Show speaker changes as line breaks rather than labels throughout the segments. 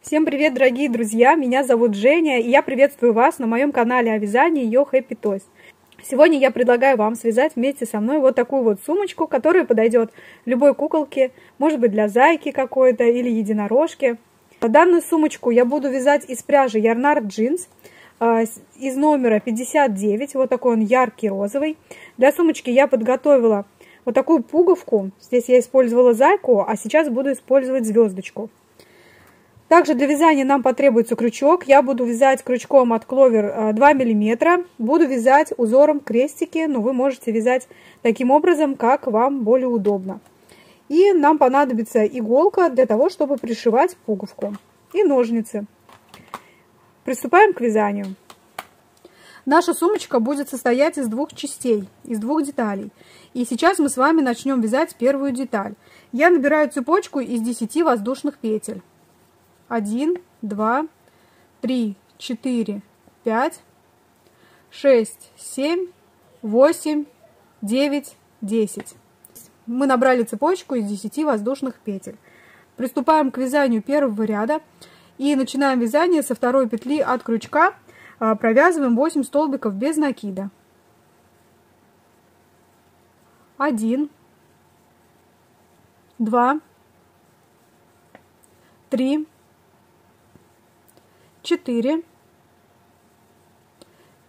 Всем привет, дорогие друзья! Меня зовут Женя, и я приветствую вас на моем канале о вязании Your Happy Toys. Сегодня я предлагаю вам связать вместе со мной вот такую вот сумочку, которая подойдет любой куколке, может быть для зайки какой-то или единорожки. Данную сумочку я буду вязать из пряжи Yarnart Jeans из номера 59, вот такой он яркий розовый. Для сумочки я подготовила вот такую пуговку, здесь я использовала зайку, а сейчас буду использовать звездочку. Также для вязания нам потребуется крючок. Я буду вязать крючком от Clover 2 мм. Буду вязать узором крестики, но вы можете вязать таким образом, как вам более удобно. И нам понадобится иголка для того, чтобы пришивать пуговку. И ножницы. Приступаем к вязанию. Наша сумочка будет состоять из двух частей, из двух деталей. И сейчас мы с вами начнем вязать первую деталь. Я набираю цепочку из 10 воздушных петель. 1, 2, 3, 4, 5, 6, 7, 8, 9, 10. Мы набрали цепочку из 10 воздушных петель. Приступаем к вязанию первого ряда и начинаем вязание со второй петли от крючка. Провязываем 8 столбиков без накида. 1, 2, 3, 4,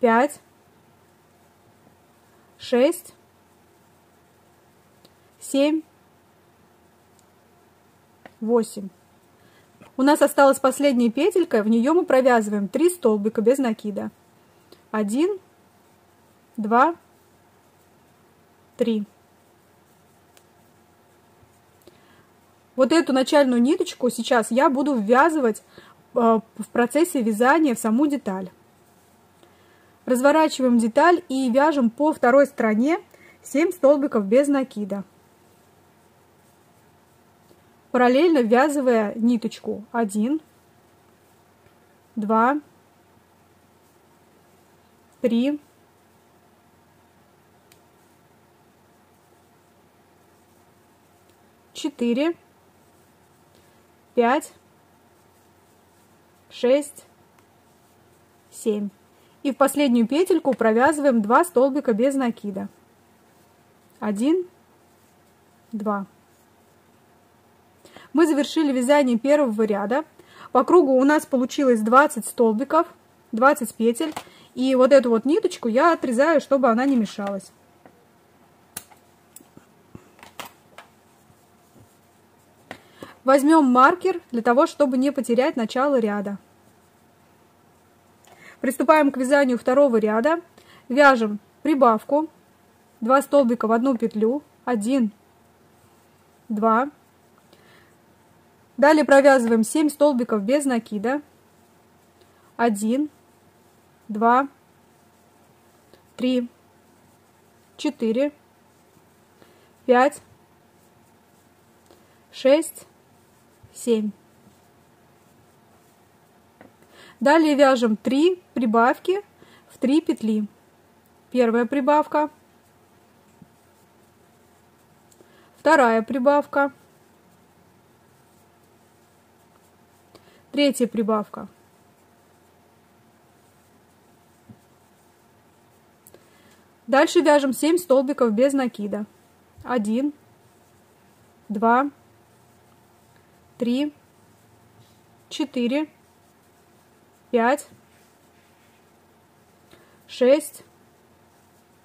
5, 6, 7, 8. У нас осталась последняя петелька, в нее мы провязываем 3 столбика без накида. 1, 2, 3. Вот эту начальную ниточку сейчас я буду ввязывать в процессе вязания в саму деталь. Разворачиваем деталь и вяжем по второй стороне 7 столбиков без накида, параллельно ввязывая ниточку 1, 2, 3, 4, 5, 6, 7. И в последнюю петельку провязываем 2 столбика без накида. 1, 2. Мы завершили вязание первого ряда. По кругу у нас получилось 20 столбиков, 20 петель. И вот эту вот ниточку я отрезаю, чтобы она не мешалась. Возьмем маркер для того, чтобы не потерять начало ряда. Приступаем к вязанию второго ряда. Вяжем прибавку. 2 столбика в одну петлю. 1, 2. Далее провязываем 7 столбиков без накида. 1, 2, 3, 4, 5, 6, 7. Далее вяжем 3 прибавки в 3 петли. Первая прибавка, вторая прибавка, третья прибавка. Дальше вяжем 7 столбиков без накида. 1, 2, 3, 4, 5, 6,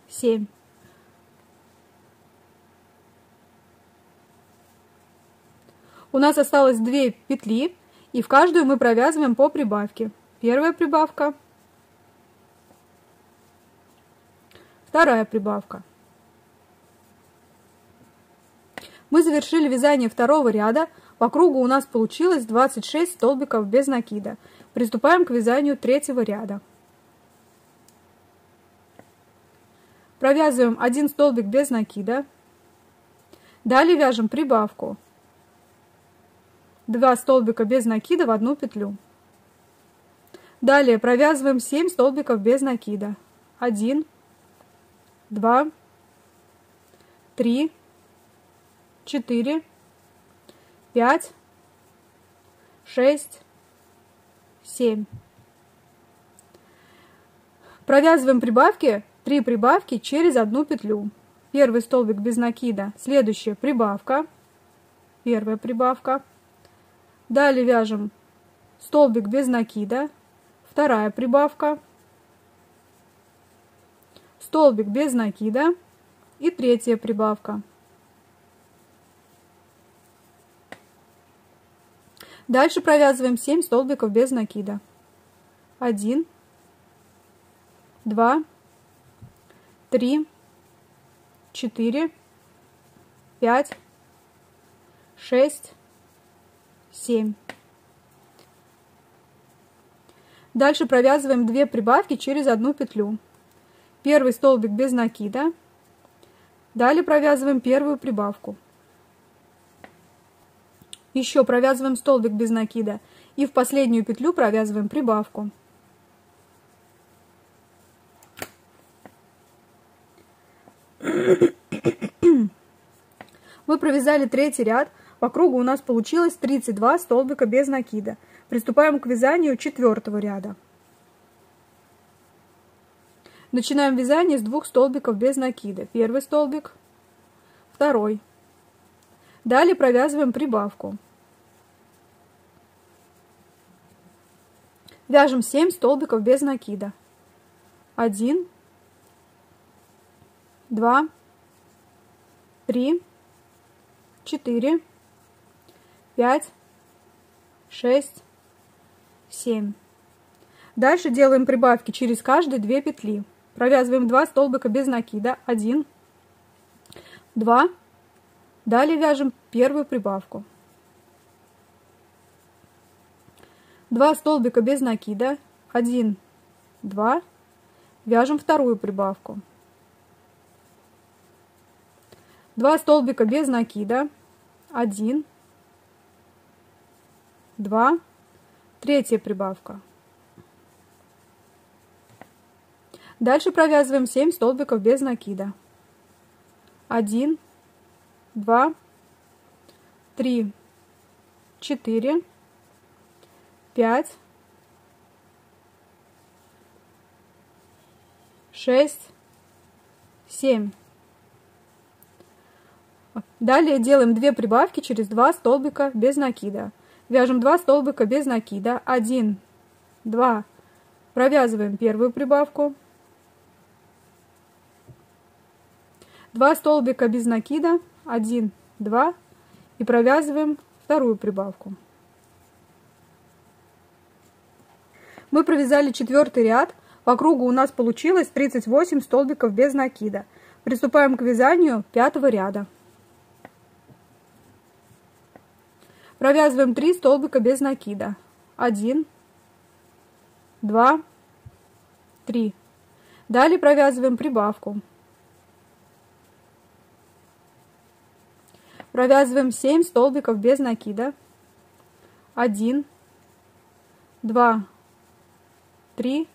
7. У нас осталось 2 петли, и в каждую мы провязываем по прибавке. Первая прибавка, вторая прибавка. Мы завершили вязание второго ряда. По кругу у нас получилось 26 столбиков без накида. Приступаем к вязанию третьего ряда. Провязываем 1 столбик без накида. Далее вяжем прибавку. 2 столбика без накида в одну петлю. Далее провязываем 7 столбиков без накида. 1, 2, 3, 4, 5, 6, 7. Провязываем прибавки, 3 прибавки через одну петлю. Первый столбик без накида, следующая прибавка, первая прибавка. Далее вяжем столбик без накида, вторая прибавка, столбик без накида и третья прибавка. Дальше провязываем 7 столбиков без накида. 1, 2, 3, 4, 5, 6, 7. Дальше провязываем 2 прибавки через одну петлю. Первый столбик без накида. Далее провязываем первую прибавку. Еще провязываем столбик без накида. И в последнюю петлю провязываем прибавку. Мы провязали третий ряд. По кругу у нас получилось 32 столбика без накида. Приступаем к вязанию четвертого ряда. Начинаем вязание с 2 столбиков без накида. Первый столбик, второй. Далее провязываем прибавку. Вяжем 7 столбиков без накида. 1, 2, 3, 4, 5, 6, 7. Дальше делаем прибавки через каждые 2 петли. Провязываем 2 столбика без накида. 1, 2. Далее вяжем первую прибавку. 2 столбика без накида. 1, 2. Вяжем вторую прибавку. 2 столбика без накида. 1, 2. Третья прибавка. Дальше провязываем 7 столбиков без накида. 1, 2, 3, 4, 5, 6, 7. Далее делаем 2 прибавки через 2 столбика без накида. Вяжем 2 столбика без накида. 1, 2. Провязываем первую прибавку. 2 столбика без накида. 1, 2. И провязываем вторую прибавку. Мы провязали четвертый ряд. По кругу у нас получилось 38 столбиков без накида. Приступаем к вязанию 5-го ряда. Провязываем 3 столбика без накида. 1, 2, 3. Далее провязываем прибавку. Провязываем 7 столбиков без накида. 1, 2, 3,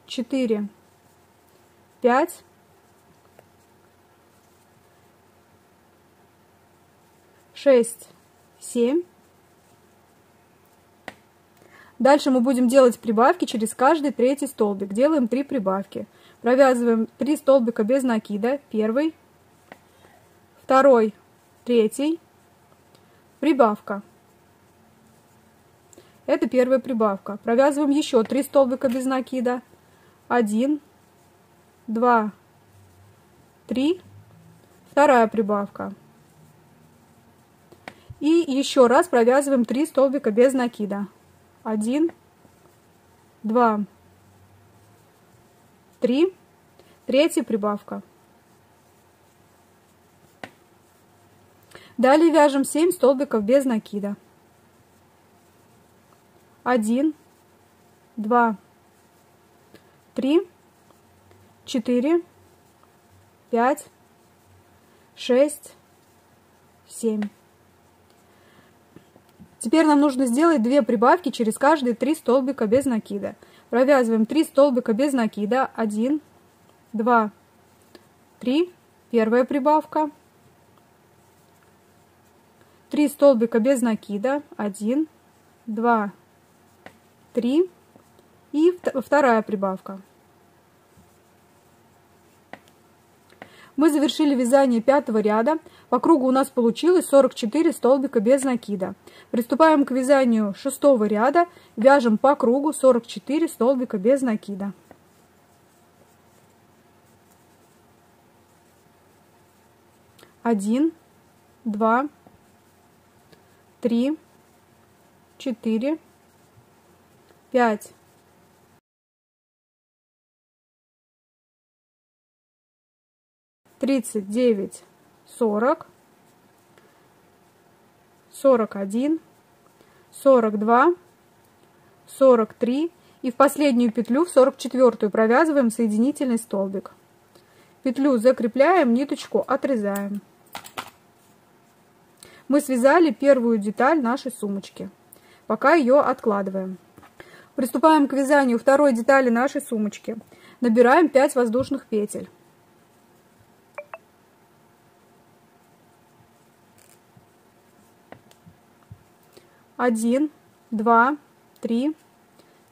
4, 5, 6, 7. Дальше мы будем делать прибавки через каждый третий столбик. Делаем 3 прибавки. Провязываем 3 столбика без накида. Первый, второй, третий. Прибавка. Это первая прибавка. Провязываем еще 3 столбика без накида. 1, 2, 3. Вторая прибавка. И еще раз провязываем 3 столбика без накида. 1, 2, 3. Третья прибавка. Далее вяжем 7 столбиков без накида. 1, 2, 3, 4, 5, 6, 7. Теперь нам нужно сделать 2 прибавки через каждые 3 столбика без накида. Провязываем 3 столбика без накида. 1, 2, 3. Первая прибавка. 3 столбика без накида. 1, 2, 3 и вторая прибавка. Мы завершили вязание 5-го ряда. По кругу у нас получилось 44 столбика без накида. Приступаем к вязанию 6-го ряда. Вяжем по кругу 44 столбика без накида. 1, 2, 3, 4, 5. 39, 40, 41, 42, 43 и в последнюю петлю, в 44-ю, провязываем соединительный столбик. Петлю закрепляем, ниточку отрезаем. Мы связали первую деталь нашей сумочки. Пока ее откладываем. Приступаем к вязанию второй детали нашей сумочки. Набираем 5 воздушных петель. 1, 2, 3,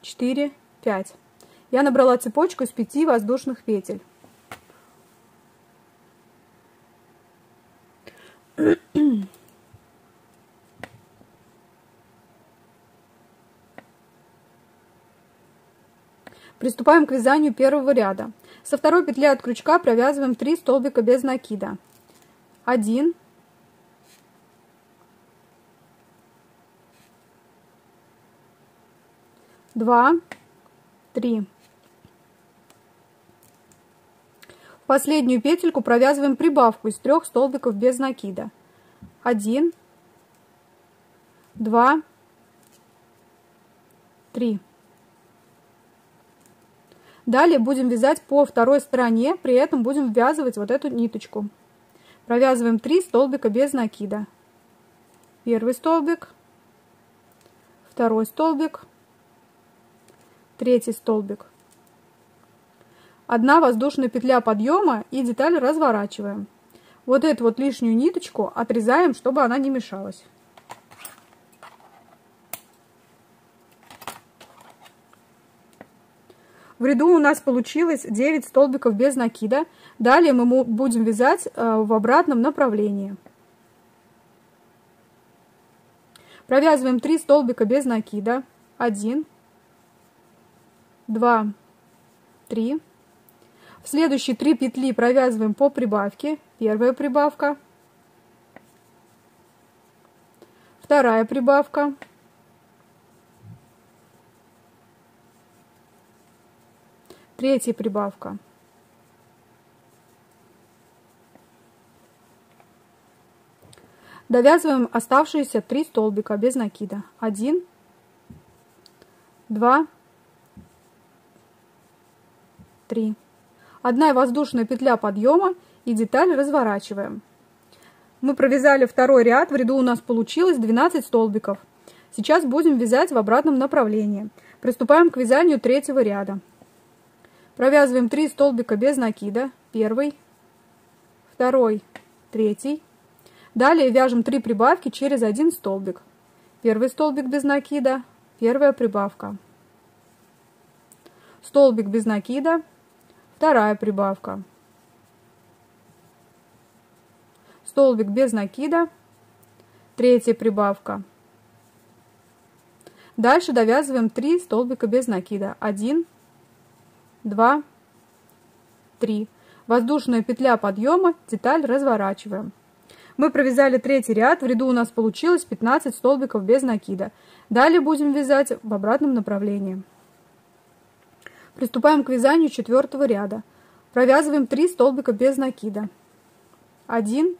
4, 5. Я набрала цепочку из 5 воздушных петель. Приступаем к вязанию первого ряда. Со второй петли от крючка провязываем 3 столбика без накида. 1, 2, 3. В последнюю петельку провязываем прибавку из 3 столбиков без накида. 1, 2, 3. Далее будем вязать по второй стороне, при этом будем ввязывать вот эту ниточку. Провязываем 3 столбика без накида. Первый столбик, второй столбик, третий столбик. 1 воздушная петля подъема и деталь разворачиваем. Вот эту вот лишнюю ниточку отрезаем, чтобы она не мешалась. В ряду у нас получилось 9 столбиков без накида. Далее мы будем вязать в обратном направлении. Провязываем 3 столбика без накида. 1, 2, 3. В следующие 3 петли провязываем по прибавке. Первая прибавка, вторая прибавка, третья прибавка. Довязываем оставшиеся 3 столбика без накида. 1, 2, 3. 1 воздушная петля подъема и деталь разворачиваем. Мы провязали второй ряд, в ряду у нас получилось 12 столбиков. Сейчас будем вязать в обратном направлении. Приступаем к вязанию третьего ряда. Провязываем 3 столбика без накида. Первый, второй, третий. Далее вяжем 3 прибавки через 1 столбик. Первый столбик без накида, первая прибавка. Столбик без накида, вторая прибавка. Столбик без накида, третья прибавка. Дальше довязываем 3 столбика без накида. 1, 2, 3. Воздушная петля подъема, деталь разворачиваем. Мы провязали третий ряд, в ряду у нас получилось 15 столбиков без накида. Далее будем вязать в обратном направлении. Приступаем к вязанию четвертого ряда. Провязываем 3 столбика без накида. 1,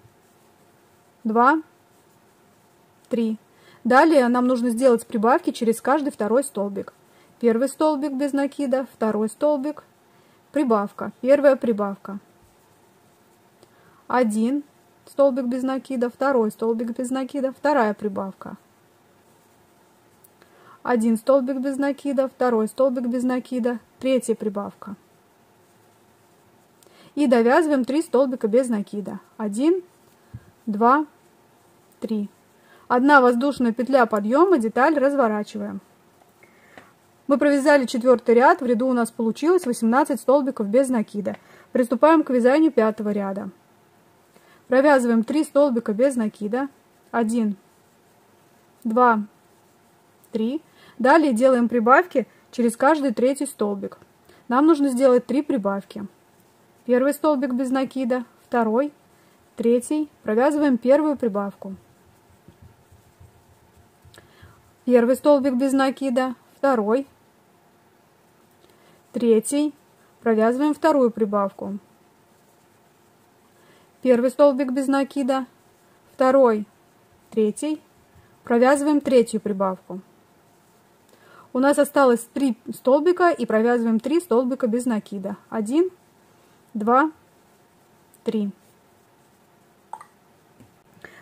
2, 3. Далее нам нужно сделать прибавки через каждый второй столбик. Первый столбик без накида, второй столбик, прибавка, первая прибавка. 1 столбик без накида, второй столбик без накида, вторая прибавка. 1 столбик без накида, второй столбик без накида, третья прибавка. И довязываем 3 столбика без накида. 1, 2, 3. 1 воздушная петля подъема, деталь разворачиваем. Мы провязали 4-й ряд, в ряду у нас получилось 18 столбиков без накида. Приступаем к вязанию 5-го ряда. Провязываем 3 столбика без накида. 1, 2, 3. Далее делаем прибавки через каждый 3-й столбик. Нам нужно сделать 3 прибавки. 1 столбик без накида, 2, 3. Провязываем 1-ю прибавку. 1 столбик без накида, 2, 3. Провязываем 2-ю прибавку. 1 столбик без накида, 2, 3. Провязываем 3-ю прибавку. У нас осталось 3 столбика и провязываем 3 столбика без накида. 1, 2, 3.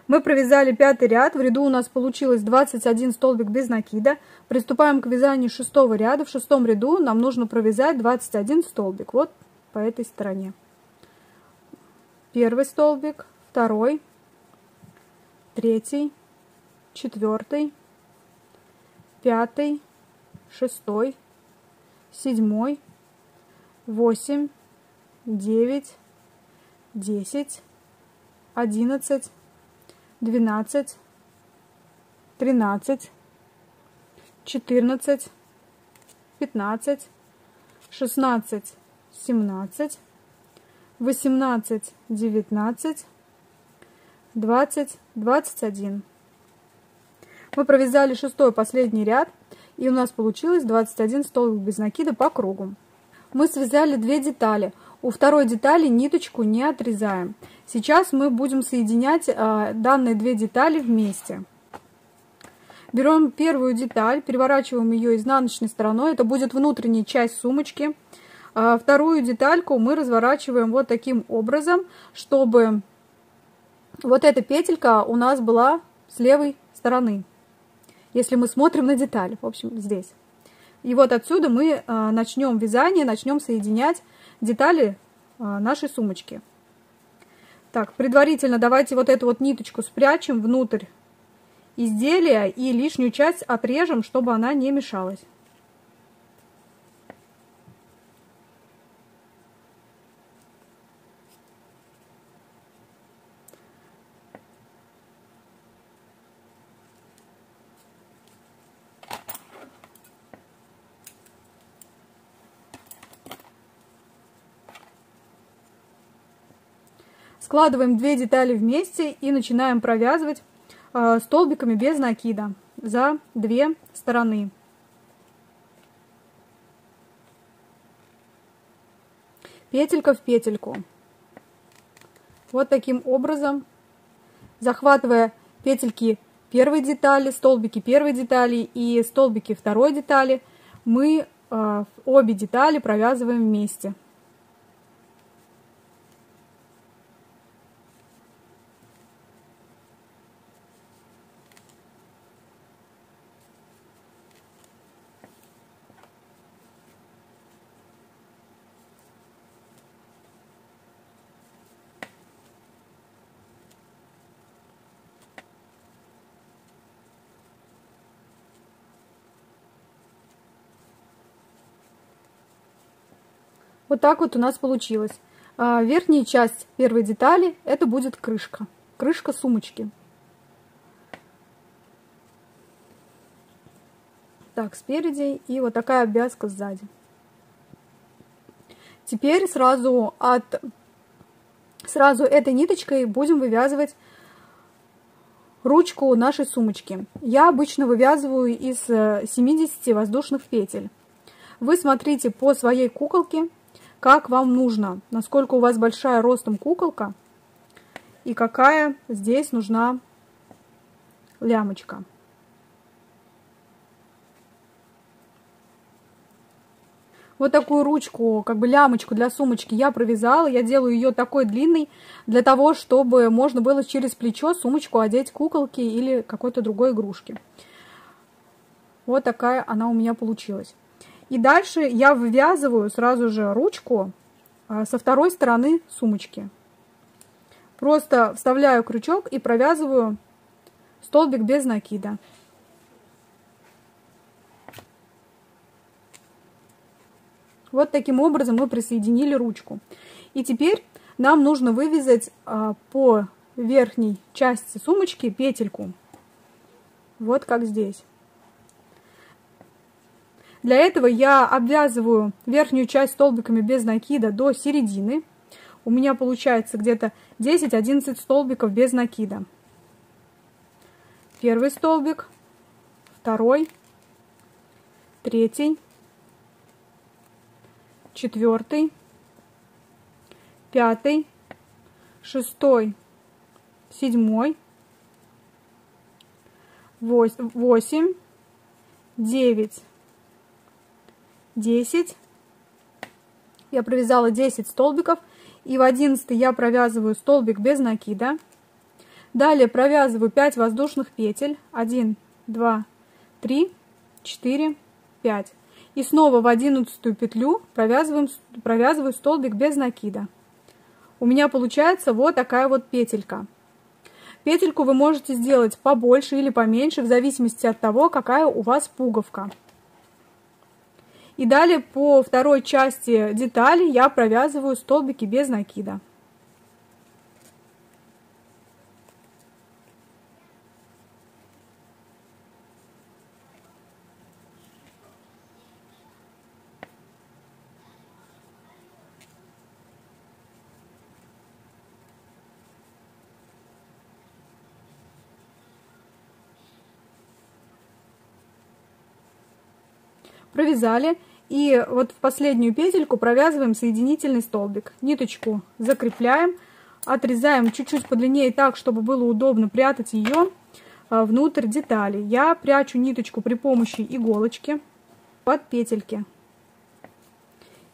Мы провязали 5-й ряд, в ряду у нас получилось 21 столбик без накида. Приступаем к вязанию 6-го ряда. В 6-м ряду нам нужно провязать 21 столбик, вот по этой стороне. 1 столбик, 2, 3, 4, 5, 6, 7, 8, 9, 10, 11, 12, 13, 14, 15, 16, 17, 18, 19, 20, 21. Мы провязали 6-й последний ряд, и у нас получилось 21 столбик без накида по кругу. Мы связали 2 детали. У второй детали ниточку не отрезаем. Сейчас мы будем соединять данные 2 детали вместе. Берем первую деталь, переворачиваем ее изнаночной стороной. Это будет внутренняя часть сумочки. Вторую детальку мы разворачиваем вот таким образом, чтобы вот эта петелька у нас была с левой стороны. Если мы смотрим на деталь, в общем, здесь. И вот отсюда мы начнем вязание, начнем соединять детали нашей сумочки. Так, предварительно давайте вот эту вот ниточку спрячем внутрь изделия и лишнюю часть отрежем, чтобы она не мешалась. Складываем 2 детали вместе и начинаем провязывать столбиками без накида за 2 стороны. Петелька в петельку. Вот таким образом, захватывая петельки первой детали, столбики первой детали и столбики второй детали, мы обе детали провязываем вместе. Вот так вот у нас получилось. Верхняя часть первой детали это будет крышка. Крышка сумочки. Так, спереди и вот такая обвязка сзади. Теперь сразу этой ниточкой будем вывязывать ручку нашей сумочки. Я обычно вывязываю из 70 воздушных петель. Вы смотрите по своей куколке, как вам нужно, насколько у вас большая ростом куколка и какая здесь нужна лямочка. Вот такую ручку, как бы лямочку для сумочки я провязала. Я делаю ее такой длинной, для того, чтобы можно было через плечо сумочку одеть куколки или какой-то другой игрушки. Вот такая она у меня получилась. И дальше я вывязываю сразу же ручку со второй стороны сумочки. Просто вставляю крючок и провязываю столбик без накида. Вот таким образом мы присоединили ручку. И теперь нам нужно вывязать по верхней части сумочки петельку. Вот как здесь. Для этого я обвязываю верхнюю часть столбиками без накида до середины. У меня получается где-то 10-11 столбиков без накида. Первый столбик, второй, третий, четвертый, пятый, шестой, седьмой, 8, 9, 10. Я провязала 10 столбиков. И в 11 я провязываю столбик без накида. Далее провязываю 5 воздушных петель. 1, 2, 3, 4, 5. И снова в 11 петлю провязываю столбик без накида. У меня получается вот такая вот петелька. Петельку вы можете сделать побольше или поменьше, в зависимости от того, какая у вас пуговка. И далее по второй части детали я провязываю столбики без накида. Провязали. И вот в последнюю петельку провязываем соединительный столбик. Ниточку закрепляем, отрезаем чуть-чуть подлиннее так, чтобы было удобно прятать ее внутрь детали. Я прячу ниточку при помощи иголочки под петельки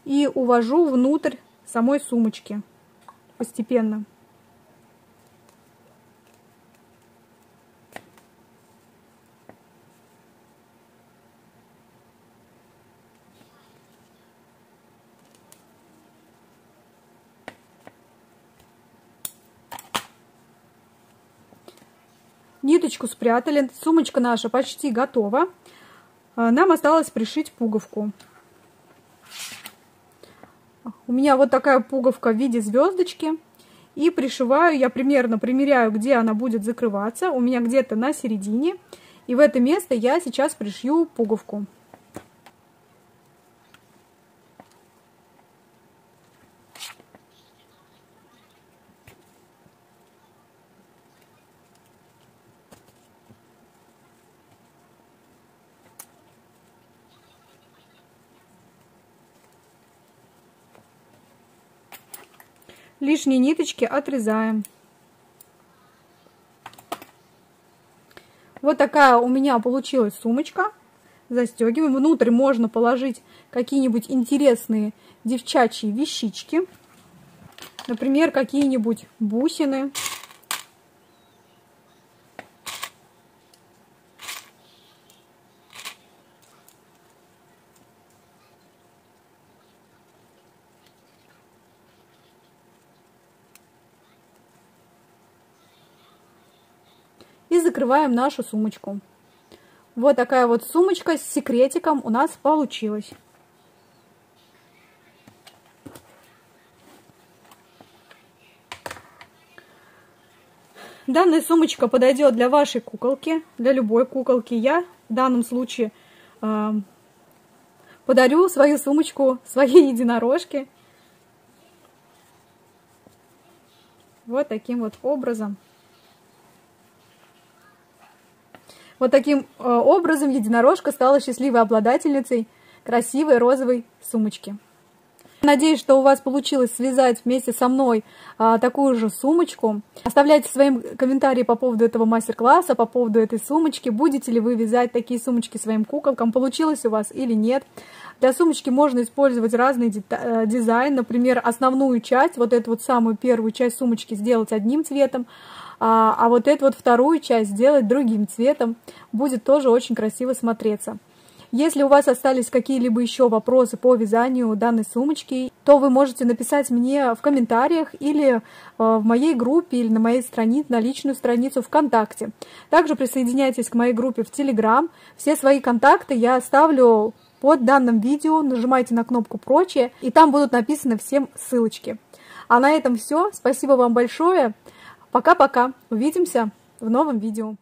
и увожу внутрь самой сумочки постепенно. Ниточку спрятали, сумочка наша почти готова. Нам осталось пришить пуговку. У меня вот такая пуговка в виде звездочки. И пришиваю, я примерно примеряю, где она будет закрываться. У меня где-то на середине. И в это место я сейчас пришью пуговку. Лишние ниточки отрезаем. Вот такая у меня получилась сумочка. Застегиваем. Внутрь можно положить какие-нибудь интересные девчачьи вещички. Например, какие-нибудь бусины. И закрываем нашу сумочку. Вот такая вот сумочка с секретиком у нас получилась. Данная сумочка подойдет для вашей куколки, для любой куколки. Я в данном случае подарю свою сумочку своей единорожке. Вот таким вот образом. Вот таким образом единорожка стала счастливой обладательницей красивой розовой сумочки. Надеюсь, что у вас получилось связать вместе со мной такую же сумочку. Оставляйте свои комментарии по поводу этого мастер-класса, по поводу этой сумочки. Будете ли вы вязать такие сумочки своим куколкам, получилось у вас или нет. Для сумочки можно использовать разный дизайн. Например, основную часть, вот эту вот самую первую часть сумочки сделать одним цветом, а вот эту вот вторую часть сделать другим цветом. Будет тоже очень красиво смотреться. Если у вас остались какие-либо еще вопросы по вязанию данной сумочки, то вы можете написать мне в комментариях или в моей группе, или на моей странице, на личную страницу ВКонтакте. Также присоединяйтесь к моей группе в Telegram. Все свои контакты я оставлю под данным видео, нажимайте на кнопку «Прочее», и там будут написаны всем ссылочки. А на этом все. Спасибо вам большое. Пока-пока. Увидимся в новом видео.